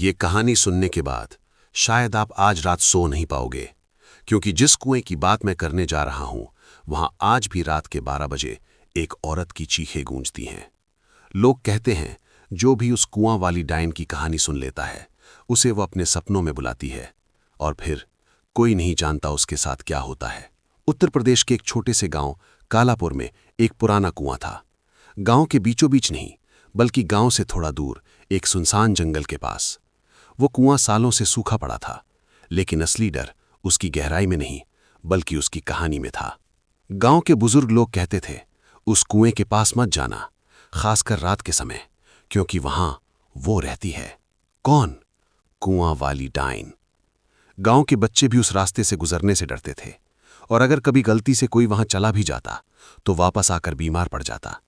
ये कहानी सुनने के बाद शायद आप आज रात सो नहीं पाओगे, क्योंकि जिस कुएं की बात मैं करने जा रहा हूं वहां आज भी रात के 12 बजे एक औरत की चीखें गूंजती हैं। लोग कहते हैं जो भी उस कुआं वाली डायन की कहानी सुन लेता है उसे वो अपने सपनों में बुलाती है, और फिर कोई नहीं जानता उसके साथ क्या होता है। उत्तर प्रदेश के एक छोटे से गांव कालापुर में एक पुराना कुआं था। गांव के बीचों बीच नहीं, बल्कि गांव से थोड़ा दूर एक सुनसान जंगल के पास। वो कुआं सालों से सूखा पड़ा था, लेकिन असली डर उसकी गहराई में नहीं बल्कि उसकी कहानी में था। गांव के बुजुर्ग लोग कहते थे उस कुएं के पास मत जाना, खासकर रात के समय, क्योंकि वहां वो रहती है। कौन? कुआं वाली डायन। गांव के बच्चे भी उस रास्ते से गुजरने से डरते थे, और अगर कभी गलती से कोई वहां चला भी जाता तो वापस आकर बीमार पड़ जाता।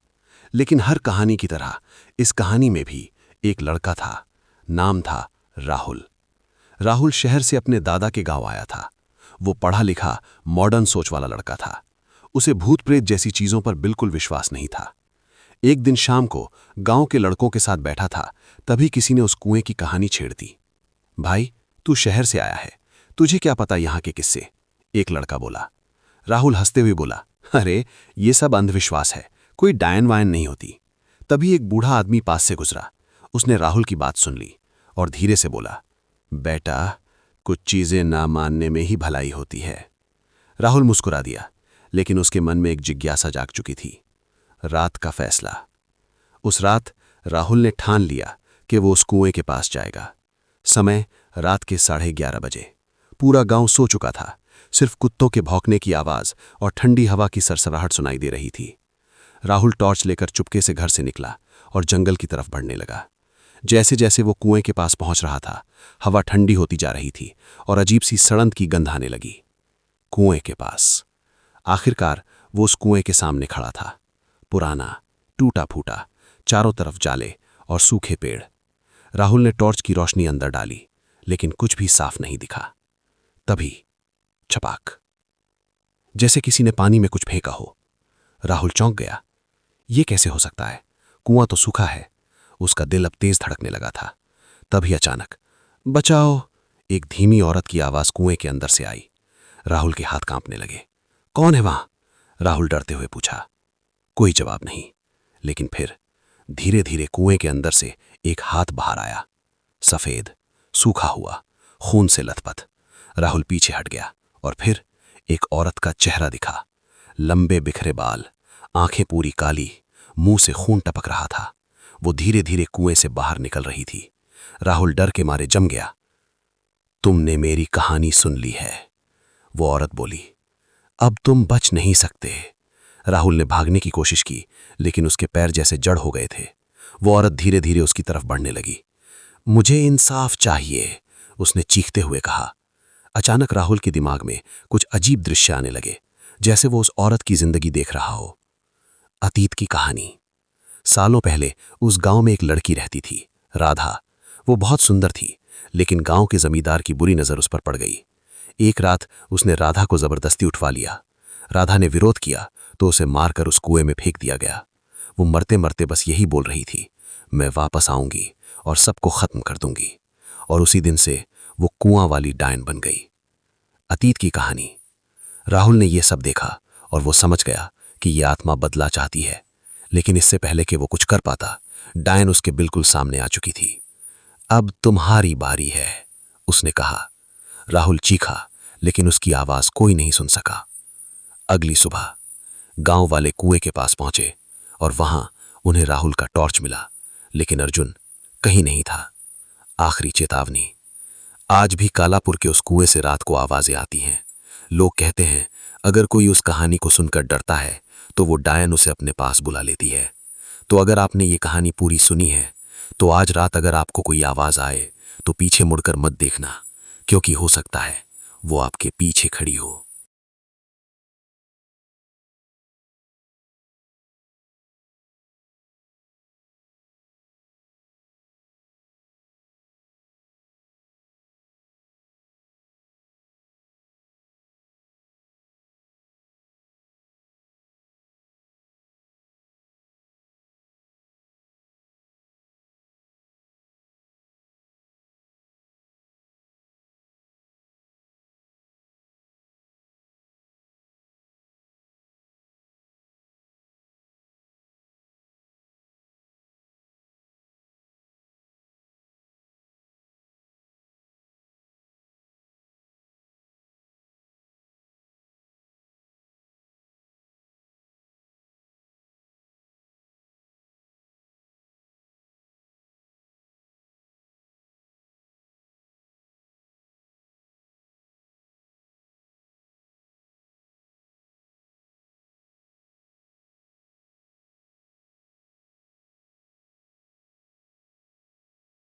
लेकिन हर कहानी की तरह इस कहानी में भी एक लड़का था। नाम था राहुल। राहुल शहर से अपने दादा के गांव आया था। वो पढ़ा लिखा मॉडर्न सोच वाला लड़का था। उसे भूत प्रेत जैसी चीजों पर बिल्कुल विश्वास नहीं था। एक दिन शाम को गांव के लड़कों के साथ बैठा था, तभी किसी ने उस कुएं की कहानी छेड़ दी। भाई, तू शहर से आया है, तुझे क्या पता यहां के किस्से? एक लड़का बोला। राहुल हंसते हुए बोला, अरे ये सब अंधविश्वास है, कोई डायन वायन नहीं होती। तभी एक बूढ़ा आदमी पास से गुजरा। उसने राहुल की बात सुन ली और धीरे से बोला, बेटा, कुछ चीजें ना मानने में ही भलाई होती है। राहुल मुस्कुरा दिया, लेकिन उसके मन में एक जिज्ञासा जाग चुकी थी। रात का फैसला। उस रात राहुल ने ठान लिया कि वो उस कुएं के पास जाएगा। समय रात के 11:30 बजे। पूरा गांव सो चुका था। सिर्फ कुत्तों के भौंकने की आवाज और ठंडी हवा की सरसराहट सुनाई दे रही थी। राहुल टॉर्च लेकर चुपके से घर से निकला और जंगल की तरफ बढ़ने लगा। जैसे जैसे वो कुएं के पास पहुंच रहा था, हवा ठंडी होती जा रही थी और अजीब सी सड़ंत की गंध आने लगी। कुएं के पास। आखिरकार वो उस कुएं के सामने खड़ा था। पुराना, टूटा फूटा, चारों तरफ जाले और सूखे पेड़। राहुल ने टॉर्च की रोशनी अंदर डाली, लेकिन कुछ भी साफ नहीं दिखा। तभी छपाक, जैसे किसी ने पानी में कुछ फेंका हो। राहुल चौंक गया। ये कैसे हो सकता है? कुआं तो सूखा है। उसका दिल अब तेज धड़कने लगा था। तभी अचानक, बचाओ! एक धीमी औरत की आवाज कुएं के अंदर से आई। राहुल के हाथ कांपने लगे। कौन है वहां? राहुल डरते हुए पूछा। कोई जवाब नहीं, लेकिन फिर धीरे धीरे कुएं के अंदर से एक हाथ बाहर आया। सफेद, सूखा हुआ, खून से लथपथ। राहुल पीछे हट गया और फिर एक औरत का चेहरा दिखा। लंबे बिखरे बाल, आंखें पूरी काली, मुंह से खून टपक रहा था। वो धीरे धीरे कुएं से बाहर निकल रही थी। राहुल डर के मारे जम गया। तुमने मेरी कहानी सुन ली है, वो औरत बोली। अब तुम बच नहीं सकते। राहुल ने भागने की कोशिश की, लेकिन उसके पैर जैसे जड़ हो गए थे। वो औरत धीरे धीरे उसकी तरफ बढ़ने लगी। मुझे इंसाफ चाहिए, उसने चीखते हुए कहा। अचानक राहुल के दिमाग में कुछ अजीब दृश्य आने लगे, जैसे वो उस औरत की जिंदगी देख रहा हो। अतीत की कहानी। सालों पहले उस गांव में एक लड़की रहती थी, राधा। वो बहुत सुंदर थी, लेकिन गांव के जमींदार की बुरी नजर उस पर पड़ गई। एक रात उसने राधा को जबरदस्ती उठवा लिया। राधा ने विरोध किया तो उसे मारकर उस कुएं में फेंक दिया गया। वो मरते मरते बस यही बोल रही थी, मैं वापस आऊंगी और सबको खत्म कर दूंगी। और उसी दिन से वो कुआं वाली डायन बन गई। अतीत की कहानी। राहुल ने यह सब देखा और वो समझ गया कि यह आत्मा बदला चाहती है, लेकिन इससे पहले कि वो कुछ कर पाता, डायन उसके बिल्कुल सामने आ चुकी थी। अब तुम्हारी बारी है, उसने कहा। राहुल चीखा, लेकिन उसकी आवाज कोई नहीं सुन सका। अगली सुबह गांव वाले कुएं के पास पहुंचे और वहां उन्हें राहुल का टॉर्च मिला, लेकिन अर्जुन कहीं नहीं था। आखिरी चेतावनी। आज भी कालापुर के उस कुएं से रात को आवाजें आती हैं। लोग कहते हैं अगर कोई उस कहानी को सुनकर डरता है तो वो डायन उसे अपने पास बुला लेती है। तो अगर आपने ये कहानी पूरी सुनी है तो आज रात अगर आपको कोई आवाज आए तो पीछे मुड़कर मत देखना, क्योंकि हो सकता है वो आपके पीछे खड़ी हो।